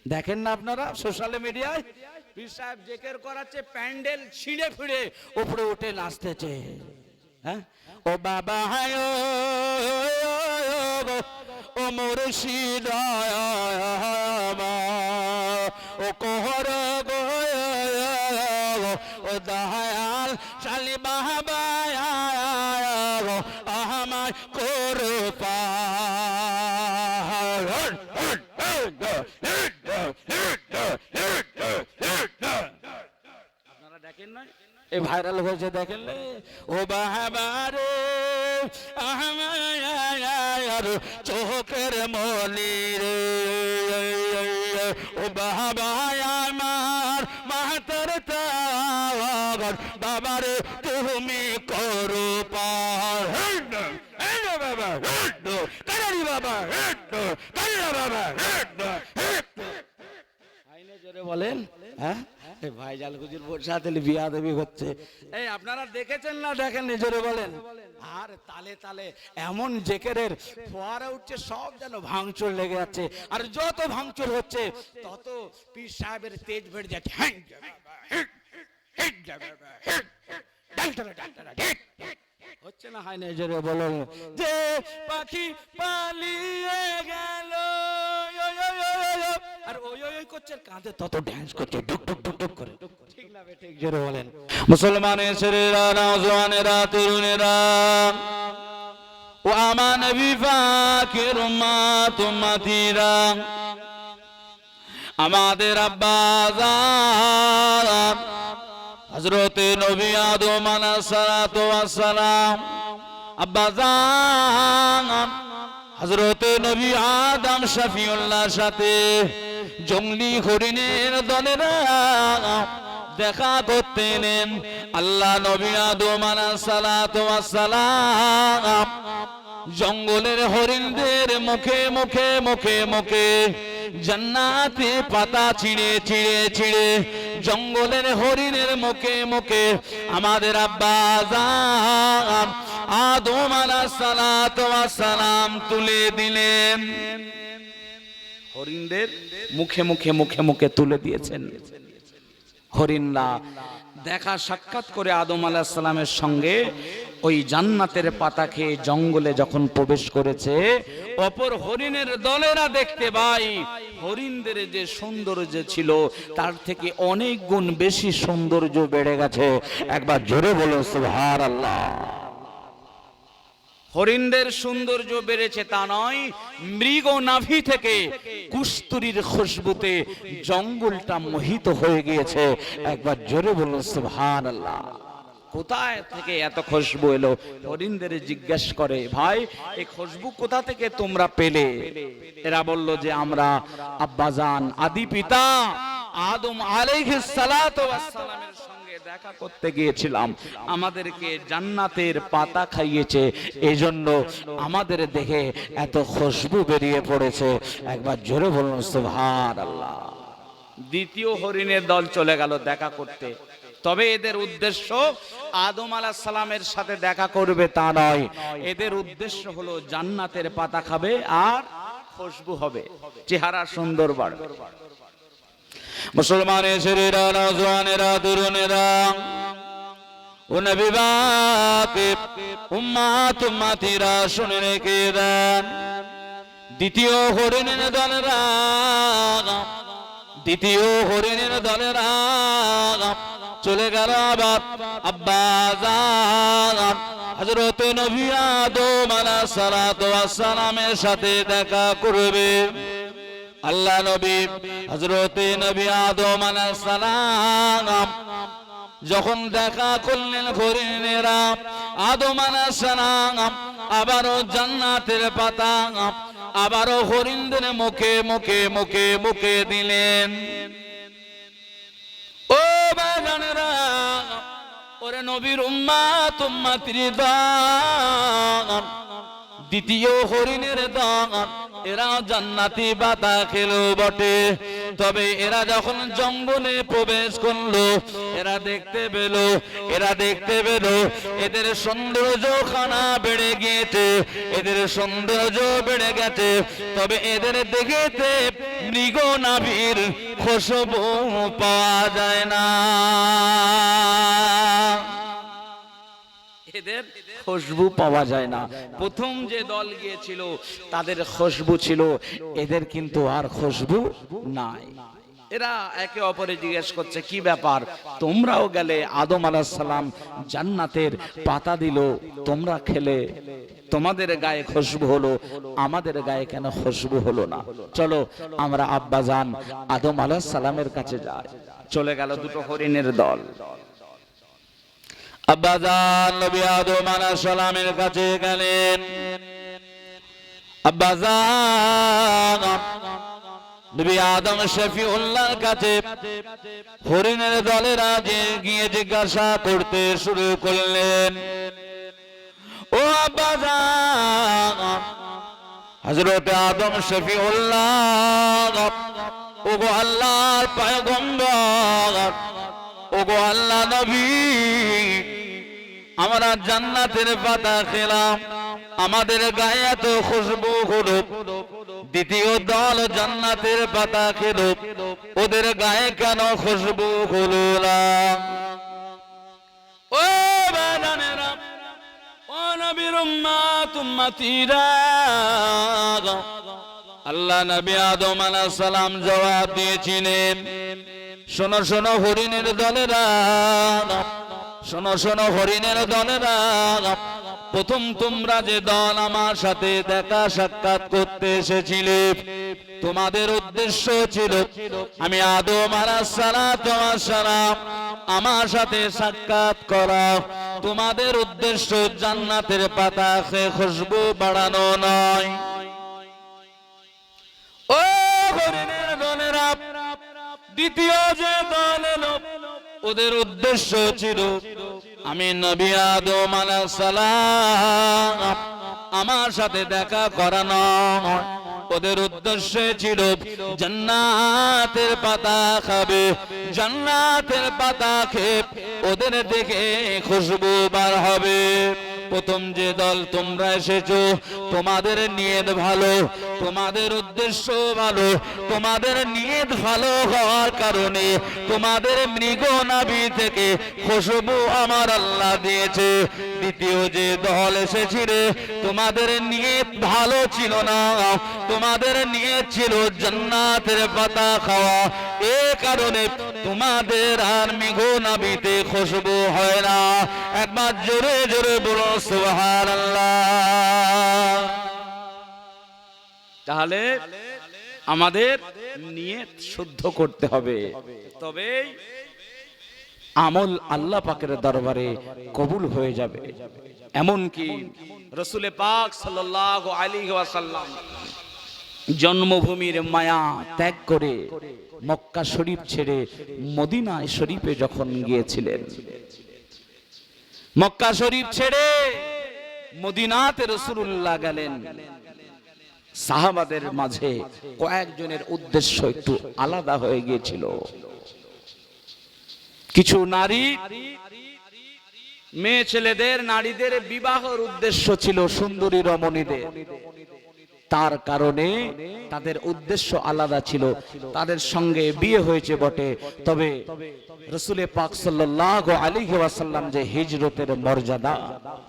দেখেন না আপনারা সোশ্যাল মিডিয়ায় পীর সাহেব জিকির করাচ্ছে, প্যান্ডেল ছিঁড়ে ফিরে উপরে উঠে নাচতেছে। হ্যাঁ, ও বাবা হায় ও মুর্শিদ ও কোহর গো ও দয়াল শালি বাবা আমার করপা। আপনারা দেখেন না, এই ভাইরাল হয়েছে, দেখেন ও বাবারে আমার চোখের মনি রে ও বাবা আমার মাতার তাওয়ার বাবারে তুমি করো পার। বাবা কারি বাবা বাবা জোরে বলেন। হ্যাঁ, ভাই জাল হুজুর বর্ষাতে বিয়া দেবী হচ্ছে, এই আপনারা দেখেছেন না দেখেন জোরে বলেন। আর তালে তালে এমন জেকেরের ফোয়ারা উঠছে, সব যেন ভাঙচুর লেগে যাচ্ছে। আর যত ভাঙচুর হচ্ছে তত পীর সাহেবের তেজ বেড়ে যাচ্ছে। হচ্ছে না, হয় না জোরে বলেন। যে পাখি পালিয়ে গেল আর ওই ওই করছে, কাঁধে তত ড্যান্স করছে ডুক ডুক ডুক ডুক করে। ঠিক না বে ঠিক? জোরে বলেন। মুসলমানের ছেলেরা, নওজওয়ানেরা, তরুণেরা ও আমার নবী পাকের উম্মত উম্মতিরা, আমাদের আব্বা জান হযরতে নবী আদম আলাইহিস সালাতু ওয়াস সালাম, আব্বা জান হযরতে নবী আদম শফিউল্লাহর সাথে জঙ্গলি হরিণের দলেরা দেখা করতে নেন। আল্লাহ নবী আদম আলাইহিস সালাতু ওয়াস সালাম জঙ্গলের হরিণদের মুখে মুখে মুখে মুখে জান্নাতে পাতা ছিঁড়ে ছিঁড়ে ছিঁড়ে জঙ্গলের হরিণের মুখে মুখে আমাদের আব্বা জান আদম আলাইহিস সালাতু ওয়াস সালাম তুলে দিলেন। হরিণদের মুখে মুখে মুখে মুখে তুলে দিয়েছেন। হরিণরা দেখা সাক্ষাৎ করে আদম আলাইহিস সালামের সঙ্গে ওই জান্নাতের পাতা খেয়ে জঙ্গলে যখন প্রবেশ করেছে, অপর হরিণের দলেরা দেখতে পাই হরিণদের যে সৌন্দর্য ছিল তার থেকে অনেক গুণ বেশি সৌন্দর্য বেড়ে গেছে। একবার জোরে বলো সুবহানাল্লাহ। হরিণদের সৌন্দর্য বেড়েছে তা নয়, মৃগ নাভি থেকে কুস্তুরীর খুশবুতে জঙ্গলটা মোহিত হয়ে গিয়েছে। একবার জোরে বলো সুবহানাল্লাহ। কোথায় থেকে এত খুশবু এলো? হরিণদের জিজ্ঞেস করে, ভাই এই খুশবু কোথা থেকে তোমরা পেলে? এরা বলল যে আমরা আব্বাজান আদি পিতা আদম আলাইহিস সালাতু ওয়াস সালামের সঙ্গে দেখা করতে গিয়েছিলাম, আমাদেরকে জান্নাতের পাতা খাইয়েছে, এজন্য আমাদের দেখে এত খুশবু বেরিয়ে পড়েছে। একবার জোরে বলুন সুবহানাল্লাহ। দ্বিতীয় হরিণের দল চলে গেল দেখা করতে। তবে এদের উদ্দেশ্য আদম আলাইহিস সালামের সাথে দেখা করবে তা নয়, এদের উদ্দেশ্য হলো জান্নাতের পাতা খাবে আর খুশবু হবে, চেহারা সুন্দর বাড়বে। মুসলমানের ছেলেরা, নওজওয়ানেরা, তরুণেরা ও নবী পাকের উম্মত উম্মতিরা শুনে রেখে দেন। দ্বিতীয় হরিণের দলেরা চলে গেল আবার আব্বা জান হযরত নবী আদম আলাইহিস সালাতু ওয়াস সালামের সাথে দেখা করবে। আল্লাহ নবী হযরত নবী আদম আলাইহিস সালাম যখন দেখা করলেন হরিণেরা, আদম আলাইহিস সালাম আবারও জান্নাতের পাতা আবারও হরিণদের মুখে মুখে মুখে মুখে দিলেন। ও বাজানেরা, ওরে নবীর উম্মত উম্মতির দল, দ্বিতীয় হরিণের দল, এরা জান্নাতি পাতা খেলো বটে, তবে এরা যখন জঙ্গলে প্রবেশ করলো, এরা দেখতে পেল এদের সৌন্দর্য খানা বেড়ে গিয়েছে, এদের সৌন্দর্য বেড়ে গেছে। তবে এদের দেখেতে মৃগ নাভির খুশবু পাওয়া যায় না, এদের খুশবু পাওয়া যায় না। প্রথম যে দল গিয়েছিল তাদের খুশবু ছিল, এদের কিন্তু আর খুশবু নাই। এরা একে অপরে জিজ্ঞেস করছে, কি ব্যাপার, তোমরাও গেলে, আদম আলাইহিস সালাম জান্নাতের পাতা দিল, তোমরা খেলে, তোমাদের গায়ে খুশবু হলো, আমাদের গায়ে কেন খুশবু হলো না? চলো আমরা আব্বাজান আদম আলাইহিস সালামের কাছে যাই। চলে গেল দুটো হরিণের দল। আব্বাজান নবী আদম আলাইহিস সালামের কাছে গেলেন। আব্বাজান নবী আদম শফিউল্লাহর কাছে হরিণের দলেরা গিয়ে জিজ্ঞাসা করতে শুরু করলেন, ও আব্বাজান, হযরত আদম শফিউল্লাহ, ওগো আল্লাহর পয়গম্বর, ওগো আল্লাহ নবী, আমরা জান্নাতের পাতা খেলাম, আমাদের গায়ে এত খুশবু হলো, দ্বিতীয় দল জান্নাতের পাতা খেলো, ওদের গায়ে কেন খুশবু হলো না? ও বাজানেরা, ও নবীর উম্মত উম্মতিরা, আল্লাহ নবী আদম আলাইহিস সালাম জবাব দিয়েছিলেন, শোনো শোনো হরিণের দলেরা, শোনো শোনো হরিণের দলেরা, প্রথম তোমরা যে দল আমার সাথে দেখা সাক্ষাৎ করতে এসেছিলে, তোমাদের উদ্দেশ্য ছিল আমি আদম আলাইহিস সালাম আমার সাথে সাক্ষাৎ করা, তোমাদের উদ্দেশ্য জান্নাতের পাতা খেয়ে খুশবু বাড়ানো নয়। ও হরিণের দলেরা, দ্বিতীয় যে দল এলো, ওদের উদ্দেশ্য ছিল আমি নবী আদম আলাইহিস সালাম আমার সাথে দেখা করানো, ওদের উদ্দেশ্য ছিল জান্নাতের পাতা খাবে, জান্নাতের পাতা খেয়ে ওদের দেখে খুশবু বার হবে। প্রথম যে দল তোমরা এসেছো, তোমাদের নিয়ত ভালো, তোমাদের উদ্দেশ্য ভালো, তোমাদের নিয়ত ভালো হওয়ার কারণে তোমাদের মৃগ নাভি থেকে খুশবু আমার আল্লাহ দিয়েছে। দ্বিতীয় যে দল এসেছিলে, তোমাদের নিয়ত ভালো ছিল না, তোমাদের নিয়ত ছিল জান্নাতের পাতা খাওয়া, এ কারণে তোমাদের আর মৃগ নাভিতে খুশবু হয় না। একবার জোরে জোরে বলো সুবহানাল্লাহ। তাহলে আমাদের নিয়ত শুদ্ধ করতে হবে, তবে আমল আল্লাহ পাকের দরবারে কবুল হয়ে যাবে। এমনকি রাসূল পাক সাল্লাল্লাহু আলাইহি ওয়াসাল্লাম জন্মভূমির মায়া ত্যাগ করে মক্কা শরীফ ছেড়ে মদিনা শরীফে যখন গিয়েছিলেন, মক্কা শরীফ ছেড়ে মদিনাতে রাসূলুল্লাহ গেলেন, সাহাবাদের মাঝে কয়েকজনের উদ্দেশ্য একটু আলাদা হয়ে গিয়েছিল। কিছু নারী, মেয়ে ছেলেদের, নারীদের বিবাহের উদ্দেশ্য ছিল সুন্দরী রমণীদের, তার কারণে তাদের উদ্দেশ্য আলাদা ছিল। তাদের সঙ্গে বিয়ে হয়েছে বটে, তবে রাসূল পাক সাল্লাল্লাহু আলাইহি ওয়াসাল্লাম যে হিজরতের মর্যাদা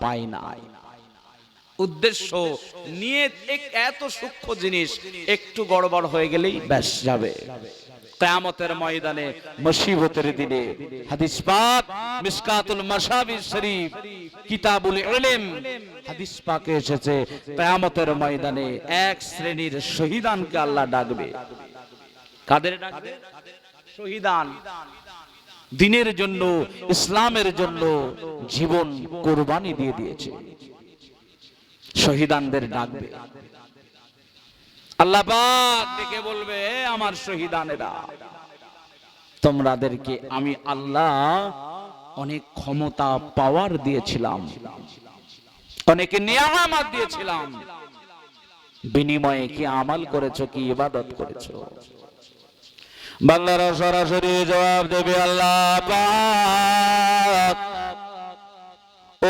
পায় নাই। উদ্দেশ্য নিয়ত এত সূক্ষ্ম জিনিস, একটু গড়বড় হয়ে গেলেই ব্যাস যাবে। কিয়ামতের ময়দানে, মুসিবতের দিনে, হাদিস পাক মিশকাতুল মাশাবিহ শরীফ কিতাবুল ইলম হাদিস পাকে এসেছে, কিয়ামতের ময়দানে এক শ্রেণীর শহীদানকে আল্লাহ ডাকবে। কাদের ডাকবে? শহীদান, দ্বীনের জন্য, ইসলামের জন্য জীবন কুরবানি দিয়ে দিয়েছে, শহীদানদের ডাকবে। আল্লাহ পাক ডেকে বলবে, আমার শহীদানেরা, তোমাদেরকে আমি আল্লাহ অনেক ক্ষমতা, পাওয়ার দিয়েছিলাম, অনেক নিয়ামত দিয়েছিলাম, বিনিময়ে কি আমল করেছো, কি ইবাদত করেছো? বান্দারা সরাসরি জবাব দেবে আল্লাহ পাক,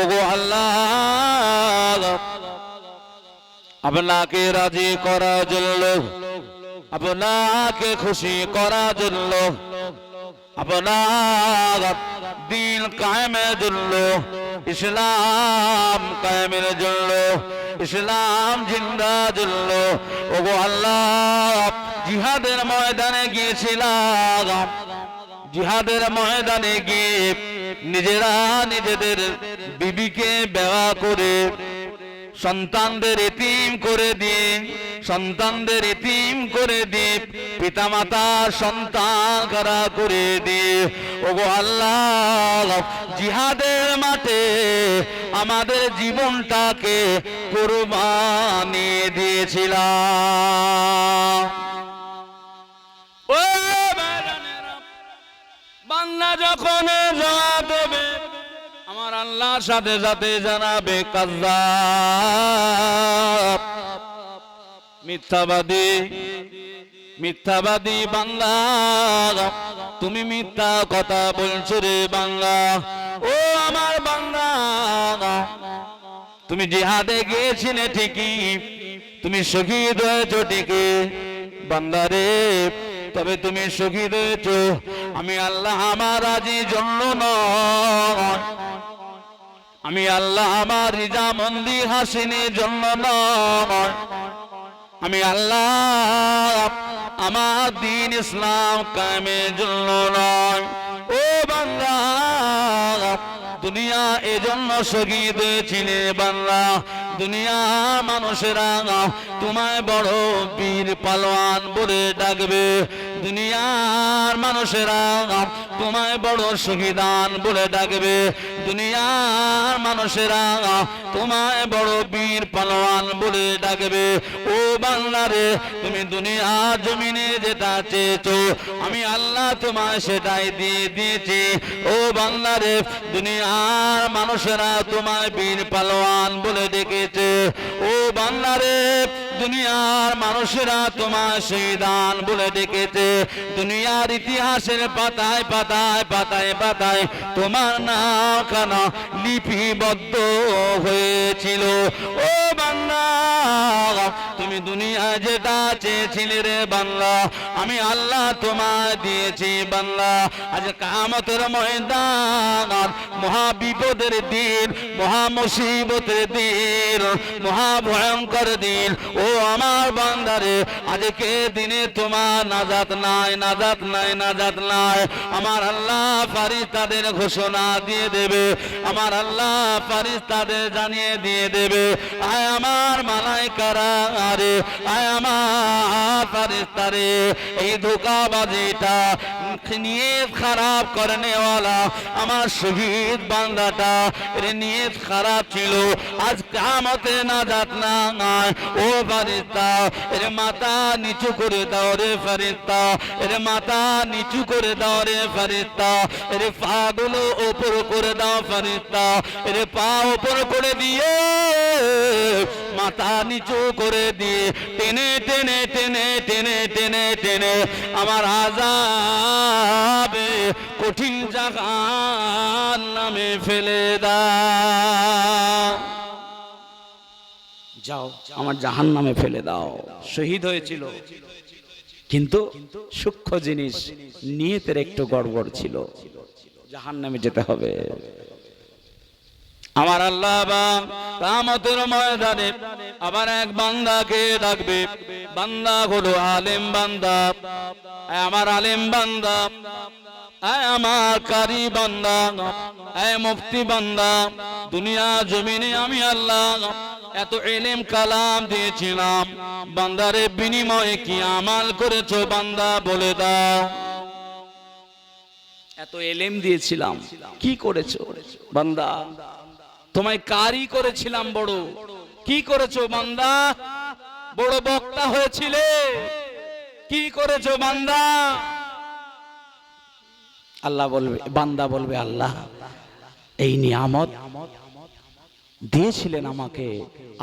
ওগো আল্লাহ, আপনাকে রাজি করার জন্য, আপনাকে খুশি করার জন্য, আপনার দিন কায়েমের জন্য, ইসলাম কায়েমের জন্য, ইসলাম জিন্দার জন্য ওগো আল্লাহ জিহাদের ময়দানে গিয়েছিলাম। জিহাদের ময়দানে গিয়ে নিজেরা নিজেদের বিবিকে বেওয়া করে, সন্তানদের এতিম করে দিয়ে, সন্তানদের এতিম করে দিয়ে, পিতামাতা সন্তান কারা করে দিয়ে ওগো আল্লাহ জিহাদের মাঠে আমাদের জীবনটাকে কুরবানি দিয়েছিলাম। ও বান্দা যখন জবাব দেবে আমার আল্লাহর সাথে সাথে জানাবে কায্যাব, মিথ্যাবাদী, মিথ্যাবাদী বান্দা, তুমি মিথ্যা কথা বলছো রে বান্দা। ও আমার বান্দা, তুমি জিহাদে গিয়েছিলে ঠিকই, তুমি শহীদ হয়েছো ঠিকই বান্দারে, তবে তুমি শহীদ হয়েছো আমি আল্লাহ আমার রাজি জন্য নয়, আমি আল্লাহ আমার রিজামন্দি হাসিনের জন্য নয়, আমি আল্লাহ আমার দিন ইসলাম কায়েমের জন্য নয়। ও বান্দা, দুনিয়া এজন্য শহীদ হয়েছিলে বান্দা, দুনিয়া মানুষেরা তোমায় বড় বীর পালোয়ান বলে ডাকবে, দুনিয়ার মানুষেরা তোমায় বড় শহীদান বলে ডাকবে, দুনিয়ার মানুষেরা তোমায় বড় বীর পালোয়ান বলে ডাকবে। ও বাংলারে, তুমি দুনিয়া জমিনে যেটা চেয়েছো আমি আল্লাহ তোমায় সেটাই দিয়ে দিয়েছি। ও বাংলারে, দুনিয়ার মানুষেরা তোমায় বীর পালোয়ান বলে ডেকেছে। ও বাংলারে, দুনিয়ার মানুষেরা তোমার শহীদান বলে ডেকেছে। দুনিয়ার ইতিহাসের পাতায় পাতায় পাতায় পাতায় তোমার নাম খানা লিপিবদ্ধ হয়েছিল। ও বাংলা, তুমি দুনিয়া যেটা চেয়েছিলে রে বাংলা আমি আল্লাহ তোমায় দিয়েছি বাংলা। আজ কিয়ামতের ময়দান, মহা বিপদের দিন, মহা মুসিবতের দিন, মহা ভয়ঙ্কর দিন। ও আমার বান্দারে, আজকে দিনে তোমার নাজাত নাই, নাজাত নাই, নাজাত নাই। আমার আল্লাহ ফারিস্তাদের ঘোষণা দিয়ে দেবে, আমার আল্লাহ ফারিস্তাদের জানিয়ে দিয়ে দেবে, আয় আমার মালাইকারা রে, আয় আমার ফারিস্তারে, এই ধোঁকাবাজিটা নিয়ত খারাপ করনেওয়ালা আমার শহীদ বান্দাটা এর নিয়ত খারাপ ছিল, আজ কিয়ামতে নাজাত নাই। ও ফারিস্তা, এর মাথা নিচু করে দাও রে ফারিস্তা, এর মাথা নিচু করে দাও রে ফারিস্তা, এর পা গুলো উপর করে দাও ফারিস্তা, এর পা উপর করে দিয়ে মাথা নিচু করে দিয়ে টেনে টেনে টেনে টেনে টেনে টেনে আমার আযাবে কঠিন জাহান্নামে ফেলে দাও। যাও আমার জাহান্নামে ফেলে দাও। শহীদ হয়েছিল, কিন্তু সূক্ষ্ম জিনিস, নিয়তের একটু গড়বড় ছিল, জাহান্নামে যেতে হবে। আমার আল্লাহ কিয়ামতের ময়দানে আবার এক বান্দাকে ডাকবে, বান্দা হলো আলেম বান্দা, আমার আলেম বান্দা, আমার কারি বান্দা, মুফতি বান্দা। দুনিয়া জমিনে আমি আল্লাহ এত ইলম কালাম দিয়েছিলাম, বান্দারে বিনিময়ে কি আমাল করেছো বান্দা বলে দাও। এত ইলম দিয়েছিলাম, কি করেছো বান্দা? তোমায় কারি করেছিলাম বড়, কি করেছো বান্দা? বড় বক্তা হয়েছিলে, কি করেছো বান্দা? আল্লাহ বলবে, বান্দা বলবে আল্লাহ এই নিয়ামত দিয়েছিলেন আমাকে,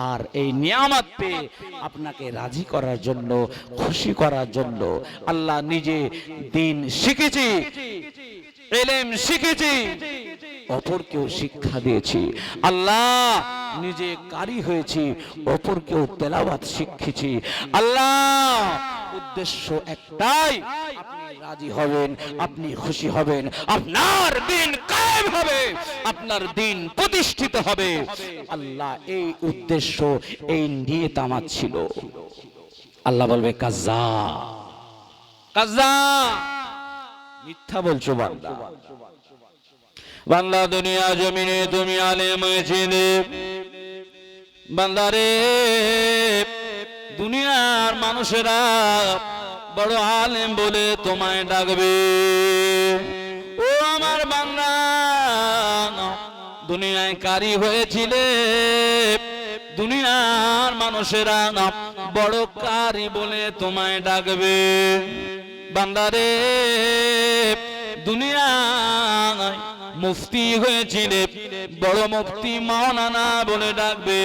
আর এই নিয়ামত পেয়ে আপনাকে রাজি করার জন্য, খুশি করার জন্য আল্লাহ নিজে দিন শিখেছি, ইলম শিখেছি, অপরকেও শিক্ষা দিয়েছি। আল্লাহ নিজে কারি হয়েছি, অপরকেও তেলাওয়াত শিখেছি। আল্লাহ উদ্দেশ্য একটাই, আপনি রাজি হবেন, আপনি খুশি হবেন, আপনার দিন কায়েম হবে, আপনার দিন প্রতিষ্ঠিত হবে। আল্লাহ এই উদ্দেশ্য, এই নিয়ত আমার ছিল। আল্লাহ বলবে কাজ্জা, কাজ্জা, মিথ্যা বলছো বান্দা। বান্দা দুনিয়া জমিনে তুমি আলেম হয়েছিলে, বান্দারে দুনিয়ার মানুষেরা বড় আলেম বলে তোমায় ডাকবে। ও আমার বান্দা, দুনিয়ায় কারি হয়েছিলে, দুনিয়ার মানুষেরা বড় কারি বলে তোমায় ডাকবে। বান্দারে দুনিয়ায় মুফতি হয়েছিলে, বড় মুফতি মাওলানা বলে ডাকবে।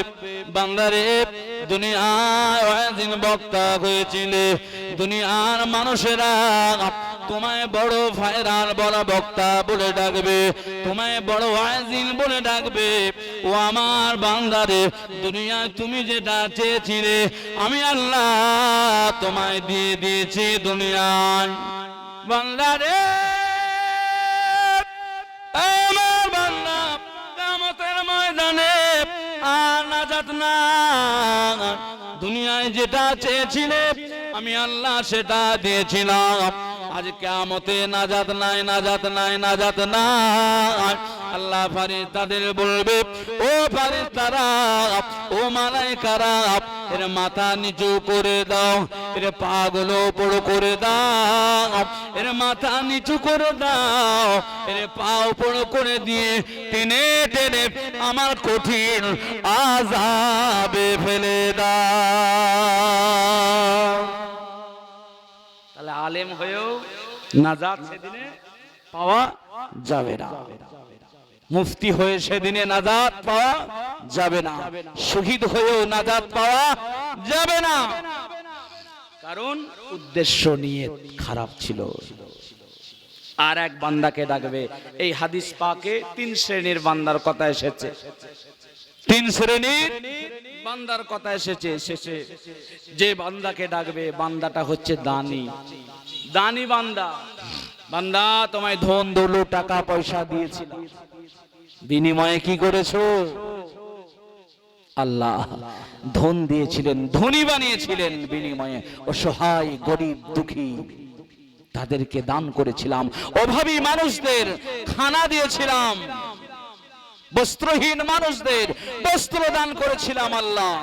বান্দারে দুনিয়ায় ওয়াজিন বক্তা হয়েছিলে, দুনিয়ার মানুষেরা তোমায় বড় ভাইরাল বড় বক্তা বলে ডাকবে, তোমায় বড় ওয়াজিন বলে ডাকবে। ও আমার বান্দারে দুনিয়ায় তুমি যেটা চেয়েছিলে আমি আল্লাহ তোমায় দিয়ে দিয়েছি দুনিয়ায়। বান্দারে আমার বান্দা কিয়ামতের ময়দানে আর নাজাত নাই। দুনিয়ায় যেটা চেয়েছিলে আমি আল্লাহ সেটা দিয়েছিলাম, আজ কিয়ামতে নাজাত নাই, নাজাত নাই, নাজাত নাই। আল্লাহ ফারিস্তাদের বলবে, ও ফারিস্তারা, ও মালায়েকারা, এর মাথা নিচু করে দাও, এর পা গুলো উপর করে দাও, এর মাথা নিচু করে দাও, এর পা উপর করে দিয়ে টেনে টেনে আমার কঠিন আযাবে ফেলে দাও। তাহলে আলেম হয়েও নাজাত সেদিনে পাওয়া যাবে না, মুফতি হয়ে সেদিনে নাজাত পাওয়া যাবে না, শহীদ হয়েও নাজাত পাওয়া যাবে না, কারণ উদ্দেশ্য নিয়ে খারাপ ছিল। আর এক বান্দাকে ডাকবে। এই হাদিস পাকে 3 শ্রেণীর বান্দার কথা এসেছে, 3 শ্রেণীর বান্দার কথা এসেছে। শেষে যে বান্দাকে ডাকবে, বান্দাটা হচ্ছে দানি, দানি বান্দা। বান্দা তোমায় ধন দৌলত টাকা পয়সা দিয়েছিলাম, বিনিময়ে কি করেছো? আল্লাহ ধন দিয়েছিলেন, ধনী বানিয়েছিলেন, বিনিময়ে অসহায় গরিব দুঃখী তাদেরকে দান করেছিলাম, অভাবী মানুষদের খানা দিয়েছিলাম, বস্ত্রহীন মানুষদের বস্ত্র দান করেছিলাম। আল্লাহ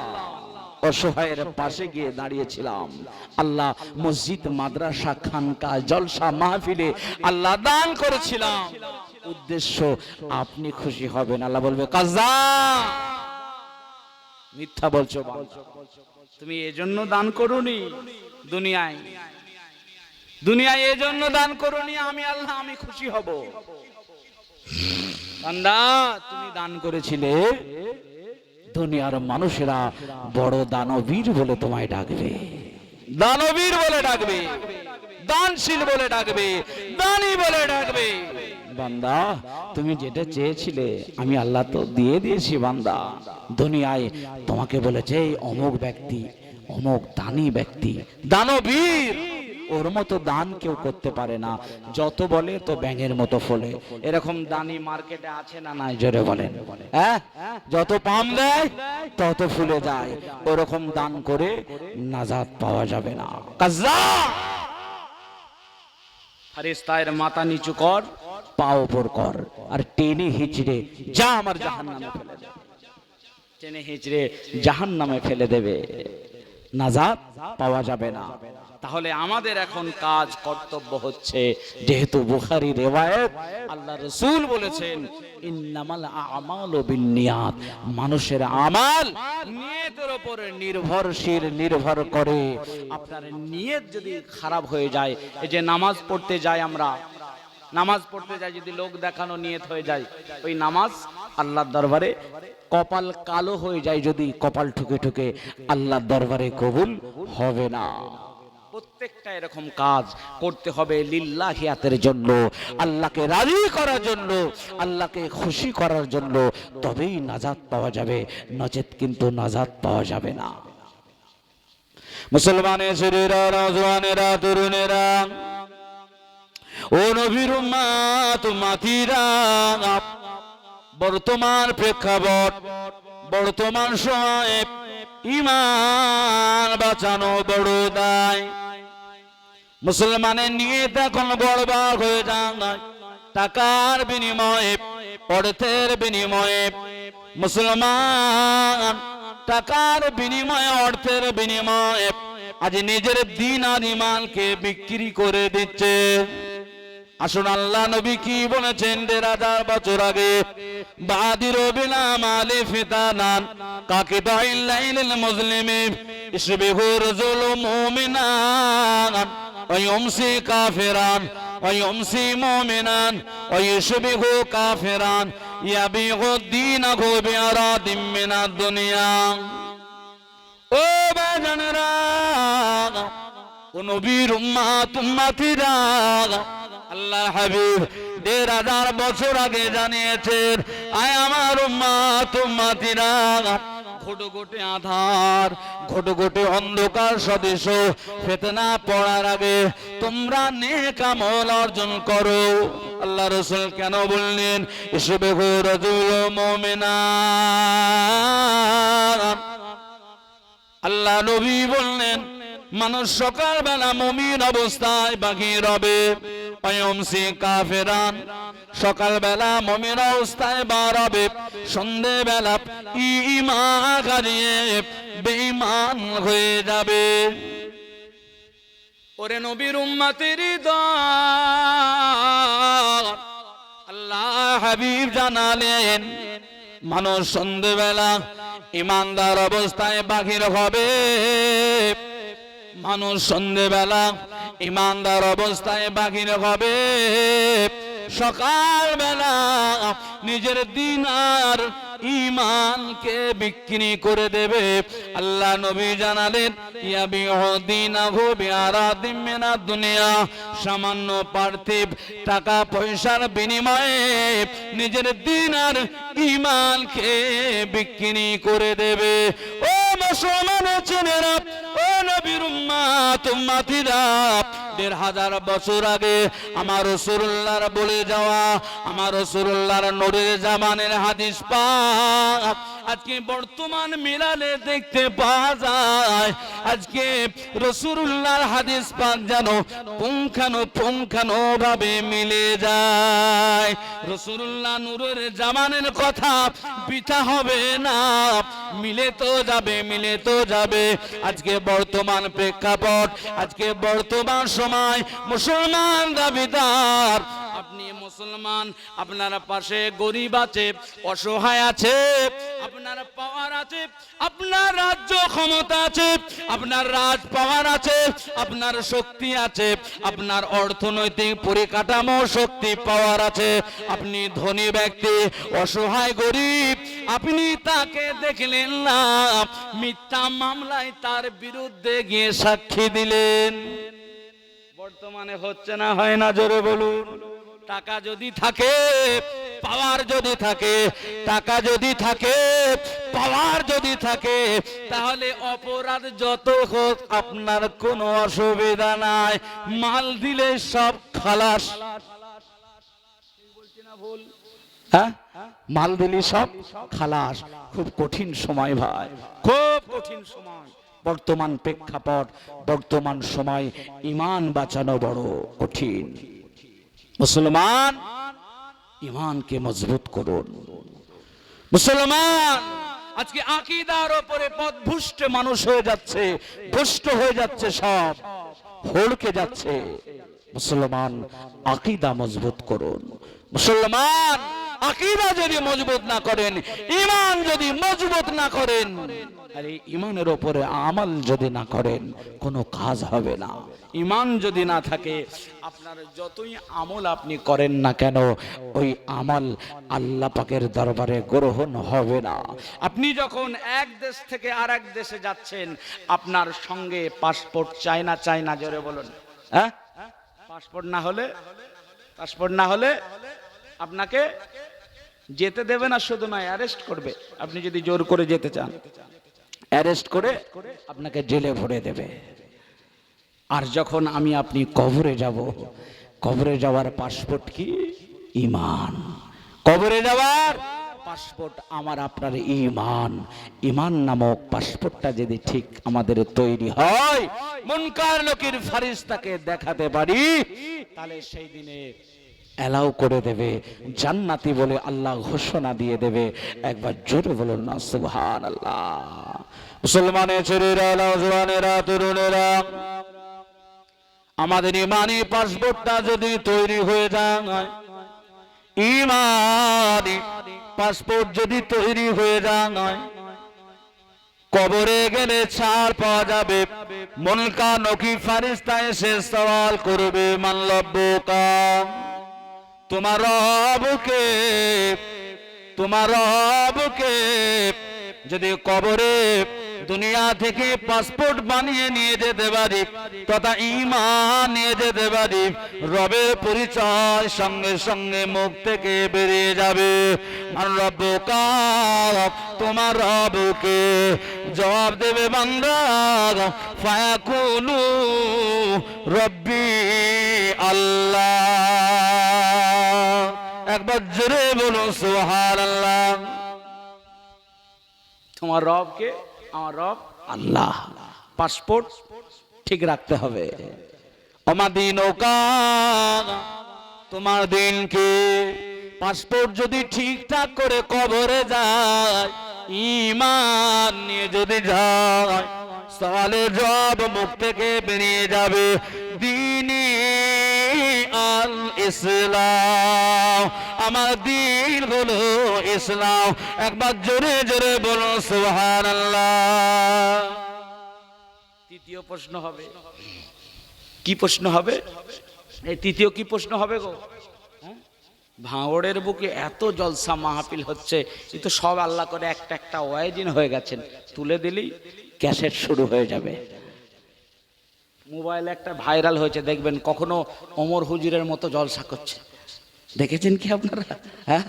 অসহায়ের পাশে গিয়ে দাঁড়িয়েছিলাম। আল্লাহ মসজিদ মাদ্রাসা খানকা জলসা মাহফিলে আল্লাহ দান করেছিলাম। উদ্দেশ্য আপনি খুশি হবেন। আল্লাহ বলবে কাজা, মিথ্যা বলছো তুমি, এজন্য দান করোনি দুনিয়ায়, দুনিয়ায় এজন্য দান করোনি আমি আল্লাহ আমি খুশি হব। বান্দা তুমি দান করেছিলে, দুনিয়ার মানুষেরা বড় দানবীর বলে তোমায় ডাকবে, দানবীর বলে ডাকবে, দানশীল বলে ডাকবে, দানী বলে ডাকবে। বান্দা তুমি যেটা চেয়েছিলে আমি আল্লাহ তো দিয়ে দিয়েছি। বান্দা দুনিয়ায় তোমাকে বলেছে অমুক ব্যক্তি, অমুক দানী ব্যক্তি, দানবীর, ওর মতো দান কেউ করতে পারে না, যত বলে তো ব্যাঙের মতো ফলে। এরকম দানি মার্কেটে আছে না নাই? জোরে বলেন। হ্যাঁ, যত পাম দেয় তত ফুলে যায়। ওরকম দান করে নাজাত পাওয়া যাবে না। কাজা, ফেরেশতার মাথা নিচু কর, পা উপর কর, আর টেনে হিচড়ে যা আমার জাহান্নামে ফেলে দেবে, টেনে হিচড়ে জাহান্নামে ফেলে দেবে, নাজাত পাওয়া যাবে না। তাহলে আমাদের এখন কাজ কর্তব্য হচ্ছে, যেহেতু বুখারী রিওয়ায়াত, আল্লাহ রাসূল বলেছেন ইন্নামাল আমালু বিন্নিয়াত, মানুষের আমাল নিয়তের উপরে নির্ভরশীল, নির্ভর করে। আপনার নিয়ত যদি খারাপ হয়ে যায়, এই যে নামাজ পড়তে যাই আমরা, নামাজ পড়তে যাই যদি লোক দেখানো নিয়ত হয়ে যায়, ওই নামাজ আল্লাহর দরবারে কপাল কালো হয়ে যায়, যদি কপাল ঠুকে ঠুকে আল্লাহর দরবারে কবুল হবে না। প্রত্যেকটা এরকম কাজ করতে হবে লিল্লাহিয়াতের জন্য, আল্লাহকে রাজি করার জন্য, আল্লাহকে খুশি করার জন্য, তবেই নাজাত পাওয়া যাবে, নচেত কিন্তু নাজাত পাওয়া যাবে না। মুসলমানের ছেলেরা, নওজওয়ানেরা, তরুণেরা, ও নবীর উম্মত উম্মতিরা, বর্তমান প্রেক্ষাপট, বর্তমান সময়ে ঈমান বাঁচানো বড় দায়। মুসলমানের নিয়ত এখন গড়বড় হয়ে যায়, টাকার বিনিময়ে, অর্থের বিনিময়ে। মুসলমান টাকার বিনিময়ে, অর্থের বিনিময়ে আজ নিজের দ্বীন আর ঈমানকে বিক্রি করে দিচ্ছে। আসুন আল্লাহ নবী কি বলেছেন ১৫০০ বছর আগে, বাদির বিলা মালি ফিতানান কাকে দাইলাইল মুসলিমি ইসবিহু রাজুল মুমিনান ওয়া ইউমসি কাফিরান ওয়া ইউমসি মুমিনান ওয়া ইসবিহু কাফিরান ইয়াবিহু দীনাহু বিআরাদিম মিনাদ দুনিয়া। ও বাজানেরা, ও নবীর উম্মত উম্মতিরা, আল্লাহ হাবিব ১৫০০ বছর আগে জানিয়েছেন, আয় আমার উম্মত উম্মতিরা, ঘুটঘুটে আধার, ঘুটঘুটে অন্ধকার সদৃশ ফিতনা পড়ার আগে তোমরা নেক আমল অর্জন করো। আল্লাহ রাসূল কেন বললেন ইসবিহু রাজুল মুমিনান? আল্লাহ নবী বললেন মানুষ সকালবেলা মুমিন অবস্থায় বাহির হবে, অয়মসি কাফেরান সকালবেলা মুমিন অবস্থায় বার হবে, সন্ধ্যেবেলা ঈমান হারিয়ে বেঈমান হয়ে যাবে। ওরে নবীর উম্মতের দল, আল্লাহ হাবিব জানালেন মানুষ সন্ধ্যেবেলা ঈমানদার অবস্থায় বাহির হবে, মানুষ সন্ধ্যেবেলা ঈমানদার অবস্থায় বাহির হবে, সকালবেলা নিজের দ্বীন আর ঈমানকে বিক্রি করে দেবে। আল্লাহ নবী জানালেন ইয়াবিহু দীনাহু বিআরাদিম মিনাদ দুনিয়া, সামান্য পার্থিব টাকা পয়সার বিনিময়ে নিজের দ্বীন আর ঈমানকে বিক্রি করে দেবে। ও মুসলমানের ছেলেরা, ও নবীর উম্মত উম্মতিরা, ১৫০০ বছর আগে আমার রাসূলুল্লাহর বলে যাওয়া, আমার রাসূলুল্লাহর নূরের জামানের হাদিস পাক আজকে বর্তমান মিলালে দেখতে পাওয়া যায়। আজকে রাসূলুল্লাহর হাদিস পাক যেন পুঙ্খানো ভাবে মিলে যায়। রাসূলুল্লাহ নূরের জামানের কথা বৃথা হবে না, মিলে তো যাবে, মিলে তো যাবে। আজকে বর্তমান প্রেক্ষাপট, আজকে বর্তমান সময় মুসলমান দাবিদার, আপনি মুসলমান, আপনার পাশে গরিব আছে, অসহায় আছে, আপনার পাওয়ার আছে, আপনার রাজ্য ক্ষমতা আছে, আপনার রাজ পাওয়ার আছে, আপনার শক্তি আছে, আপনার অর্থনৈতিক পরিকাঠামো শক্তি পাওয়ার আছে, আপনি ধনী ব্যক্তি, অসহায় গরিব, আপনি তাকে দেখলেন না, মিথ্যা মামলায় তার বিরুদ্ধে গিয়ে সাক্ষী দিলেন। বর্তমানে হচ্ছে না, হয় না? জোরে বলুন। টাকা যদি থাকে, পাওয়ার যদি থাকে, টাকা যদি থাকে, পাওয়ার যদি থাকে, তাহলে অপরাধ যত হোক আপনার কোনো অসুবিধা নাই, মাল দিলে সব খালাস। বলছি না ভুল? হ্যাঁ, মাল দিলে সব খালাস। খুব কঠিন সময় ভাই, খুব কঠিন সময়। বর্তমান প্রেক্ষাপট, বর্তমান সময় ঈমান বাঁচানো বড় কঠিন। মুসলমান ঈমানকে মজবুত করুন। মুসলমান আজকে আকীদার উপরে পথভ্রষ্ট মানুষ হয়ে যাচ্ছে, ভ্রষ্ট হয়ে যাচ্ছে, সব হড়কে যাচ্ছে। মুসলমান আকীদা মজবুত করুন। মুসলমান আকীদা যদি মজবুত না করেন, ঈমান যদি মজবুত না করেন, আর এই ইমানের ওপরে আমল যদি না করেন কোনো কাজ হবে না। ইমান যদি না থাকে আপনার যতই আমল আপনি করেন না কেন ওই আমল আল্লাহ পাকের দরবারে গ্রহণ হবে না। আপনি যখন এক দেশ থেকে আরেক দেশে যাচ্ছেন আপনার সঙ্গে পাসপোর্ট চাই না জোরে বলুন, হ্যাঁ? পাসপোর্ট না হলে আপনাকে যেতে দেবে না, শুধু নয় অ্যারেস্ট করবে। আপনি যদি জোর করে যেতে চান অ্যারেস্ট করে আপনাকে জেলে ভরে দেবে। আর যখন আমি আপনি কবরে যাব, কবরে যাওয়ার পাসপোর্ট কি? ঈমান। কবরে যাওয়ার পাসপোর্ট আমার আপনার ঈমান। ঈমান নামক পাসপোর্টটা যদি ঠিক আমাদের তৈরি হয়, মুনকার নকির ফারিস্তাকে দেখাতে পারি, তাহলে সেই দিনে অ্যালাউ করে দেবে, জান্নাতি বলে আল্লাহ ঘোষণা দিয়ে দেবে। একবার জোরে বলুন না সুবহানাল্লাহ। মুসলমানের ছেলেরা, নওজওয়ানেরা, তরুণেরা, আমাদের ইমানি পাসপোর্টটা যদি তৈরি হয়ে যায়, ইমানি পাসপোর্ট যদি তৈরি হয়ে যায়, কবরে গেলে ছাড় পাওয়া যাবে। মুনকার নকির ফারিস্তা এসে সওয়াল করবে, মান রব্বুকা, তোমার রবকে যদি কবরে দুনিয়া থেকে পাসপোর্ট বানিয়ে নিয়ে যেতে পারি তথা ঈমান নিয়ে যেতে পারি, রবের পরিচয় সঙ্গে সঙ্গে মুখ থেকে বেরিয়ে যাবে। মান রব্বুকা, তোমার রবকে। জবাব দেবে বান্দা, ফায়াকুলু রব্বি আল্লাহ। একবার জোরে বলো সুবহানাল্লাহ। তোমার রবকে? আমার রব আল্লাহ। পাসপোর্ট ঠিক রাখতে হবে। আমাদিনুকা, তোমার দিন কি? পাসপোর্ট যদি ঠিকঠাক করে কবরে যায়, ঈমান নিয়ে যদি যায়, সওয়ালের জবাব মুখ থেকে বেরিয়ে যাবে, দ্বীনি আল ইসলাম, আমার দিন হলো ইসলাম। একবার জোরে জোরে বলো সুবহানাল্লাহ। তৃতীয় প্রশ্ন হবে, কি প্রশ্ন হবে? এই তৃতীয় কি প্রশ্ন হবে গো? ভাঙড়ের বুকে এত জলসা মাহফিল হচ্ছে, এ তো সব আল্লাহ করে একটা একটা ওয়াইজিন হয়ে গেছেন, তুলে দিলেই ক্যাসেট শুরু হয়ে যাবে। মোবাইলে একটা ভাইরাল হয়েছে, দেখবেন কখনো ওমর হুজুরের মতো জলসা করছে, দেখেছেন কি আপনারা? হ্যাঁ,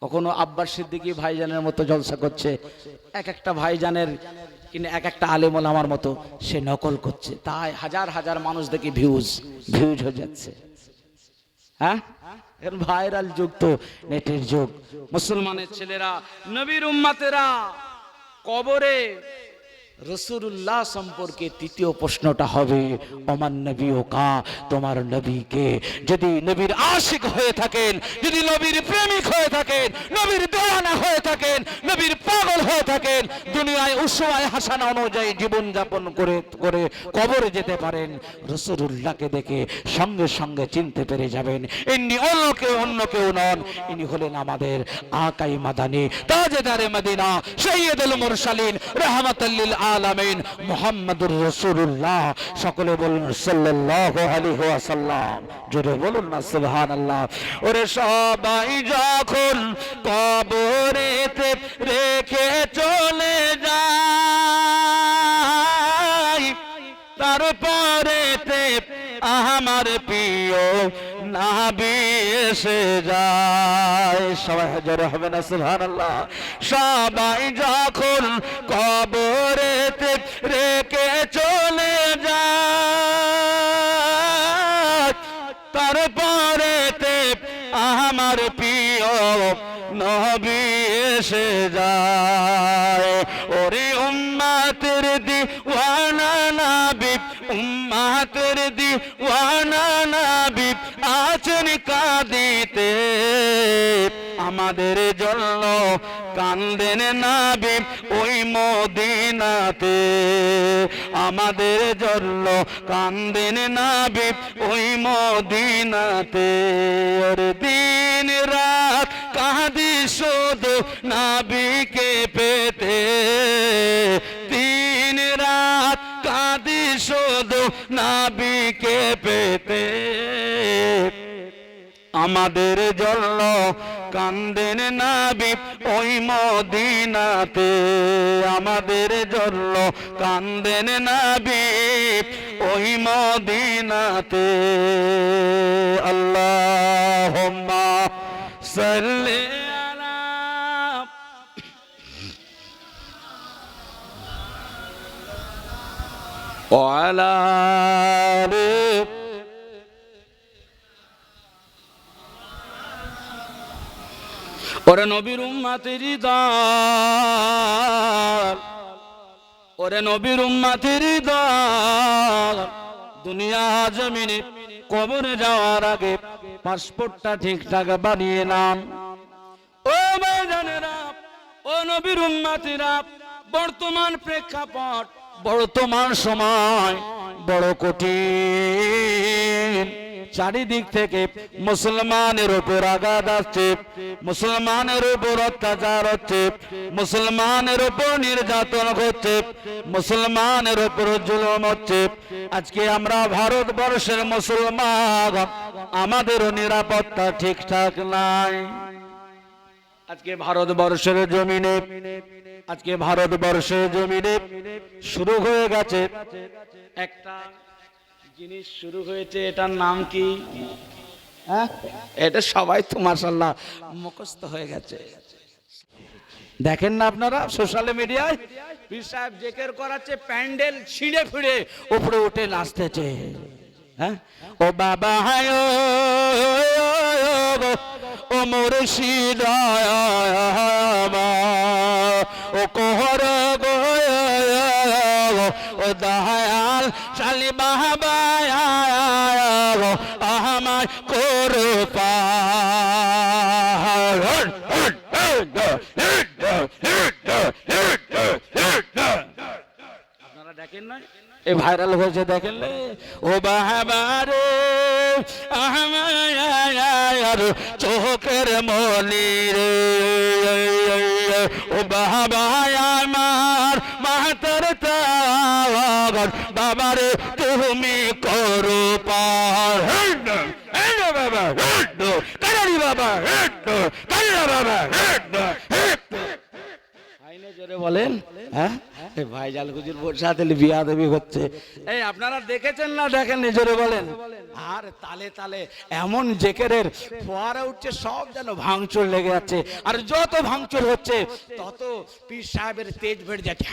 কখনো আব্বাস সিদ্দিকী ভাইজানের মতো জলসা করছে, এক একটা ভাইজানের কিনে এক একটা আলেম ওলামার মতো সে নকল করছে, তাই হাজার হাজার মানুষ দেখি ভিউজ হয়ে যাচ্ছে। হ্যাঁ, ভাইরাল যুগ তো নেটের যুগ। মুসলমানের ছেলেরা, নবীর উম্মতেরা, কবরে রাসূলুল্লাহ সম্পর্কে তৃতীয় প্রশ্নটা হবে, ওমান নবিয়ুকা, তোমার নবীকে। যদি নবীর আশিক হয়ে থাকেন, যদি নবীর প্রেমিক হয়ে থাকেন, নবীর দেওয়ানা হয়ে থাকেন, নবীর পাগল হয়ে থাকেন, দুনিয়ায় উসওয়ায়ে হাসানা অনুযায়ী জীবন যাপন করে করে কবরে যেতে পারেন, রাসূলুল্লাহকে দেখে সঙ্গে সঙ্গে চিনতে পেরে যাবেন ইনি অন্য কেউ নন, ইনি হলেন আমাদের আকাই মাদানী, তাজদারে মদিনা, সাইয়্যিদুল মুরসালিন, রাহমাতাল লিল আলামিন, মুহাম্মাদুর রাসূলুল্লাহ। সকলে বলুন সাল্লাল্লাহু আলাইহি ওয়াসাল্লাম। জোরে বলুন না সুবহানাল্লাহ। ওরে সবাই যখন কবরেতে রেখে চলে যায়, তারপরেতে আমার প্রিয় নবী এসে যায়। সবাই জোরে হবে না সুবহানাল্লাহ। সবাই যখন কবরেতে রেখে চলে যায়, তারপরেতে আমার প্রিয় নবী এসে যায়। ওরে উম্মতের দিওয়ানা নবী, উম্মতের দিওয়ানা নবী আছেন কাঁদিতে, আমাদের জন্য কান্দেন নবী ওই মদিনাতে, আমাদের জন্য কান্দেন নবী ওই মদিনাতে। ওর দিন রাত কাঁদি শুধু নবীকে পে, পেতে, দিন রাত কাঁদি শুধু নবীকে পেতে। আমাদের জন্য কান্দেন নবী ওই মদিনাতে, আমাদের জন্য কান্দেন নবী ওই মদিনাতে। আল্লাহুম্মা সাল্লি আলা ওয়া আলা আলি ওরে নবীর উম্মতের দল, ওরে নবীর উম্মতের দল, দুনিয়া জমিনে কবরে যাওয়ার আগে পাসপোর্টটা ঠিকঠাক বানিয়ে নাম। ও ভাইজানেরা, ও নবীর উম্মতেরা, বর্তমান প্রেক্ষাপট, বর্তমান সময় বড় কঠিন। চারিদিক থেকে মুসলমানের উপর আঘাত আসছে, মুসলমানের উপর অত্যাচার হচ্ছে, মুসলমানের উপর নির্যাতন হচ্ছে, মুসলমানের উপর জুলুম হচ্ছে। আজকে আমরা ভারতবর্ষের মুসলমান, আমাদেরও নিরাপত্তা ঠিকঠাক নাই। আজকে ভারতবর্ষের জমিনে, আজকে ভারতবর্ষের জমিনে শুরু হয়ে গেছে একটা জিনিস, শুরু হয়েছে, এটার নাম কি? এটা সবাই তো মাশাআল্লাহ মুখস্থ হয়ে গেছে। দেখেন না আপনারা সোশ্যাল মিডিয়ায় পীর সাহেব জিকির করাচ্ছে, প্যান্ডেল ছিঁড়ে ফিরে উপরে উঠে নাচতেছে। হ্যাঁ, ও বাবা হায় ও মুর্শিদ ও কোহর গো ও দয়াল শালি বাবা আমার করপা। আপনারা দেখেন না, এ ভাইরাল হয়েছে, দেখেন ও বাহাবারে আমার চোখের মনি রে, ও বাবা আমার মাতার তাওয়ার বাবারে তুমি করো পার। বাবা কারি বাবা বাবা জোরে বলেন। হ্যাঁ, ভাইজান হুজুর বসে দিলে বিয়া দেবী হচ্ছে। এই আপনারা দেখেছেন না দেখেন জোরে বলেন। আর তালে তালে এমন জেকেরের ফোয়ারা উঠছে, সব যেন ভাঙচুর লেগে যাচ্ছে। আর যত ভাঙচুর হচ্ছে তত পীর সাহেবের তেজ বেড়ে যাচ্ছে।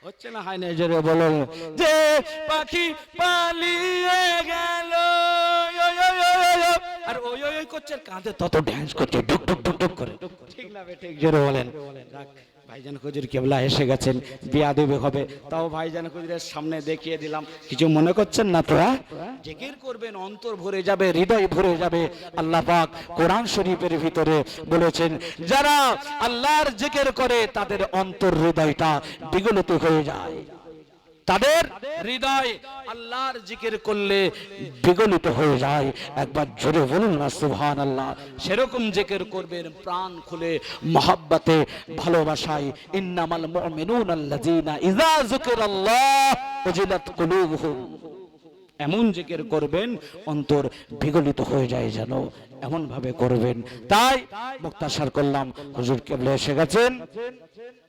হচ্ছে না, হয় না জোরে বলেন। যে পাখি পালিয়ে গেল আর ওই ওই করছে, কাঁধে তত ড্যান্স করছে, ডুক ডুক ডুক ডুক করে। ঠিক না ঠিক জোরে বলেন। ভাইজান হুজুর কেবলা এসে গেছেন, বিয়া দেবে হবে, তাও ভাইজান হুজুরের সামনে দেখিয়ে দিলাম। কিছু মনে করছেন না তো? জিকির করবেন, অন্তর ভরে যাবে, হৃদয় ভরে যাবে। আল্লাহ পাক কোরআন শরীফের ভিতরে বলেছেন, যারা আল্লাহর জিকির করে তাদের অন্তর হৃদয়টা বিগলিত হয়ে যায়। তাদের হৃদয় আল্লাহর জিকির করলে বিগলিত হয়ে যায়। একবার জোরে বলুন না সুবহানাল্লাহ। সেরকম জিকির করবেন প্রাণ খুলে, মহব্বতে, ভালোবাসায়। ইন্নামাল মুমিনুনা আল্লাযীনা ইযা যুকিরাল্লাহ ওয়াজিলাত কুলুবুহুম। এমন জিকির করবেন অন্তর বিগলিত হয়ে যায় যেন, এমন ভাবে করবেন। তাই মুক্তাসার করলাম, হুজুর কেবলা এসে গেছেন,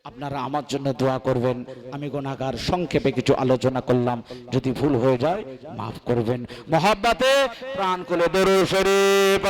আপনারা আমার জন্য দোয়া করবেন। আমি গুনাহগার, সংক্ষেপে কিছু আলোচনা করলাম, যদি ভুল হয়ে যায় মাফ করবেন। মহব্বতে প্রাণ খুলে দরুদ শরীফ।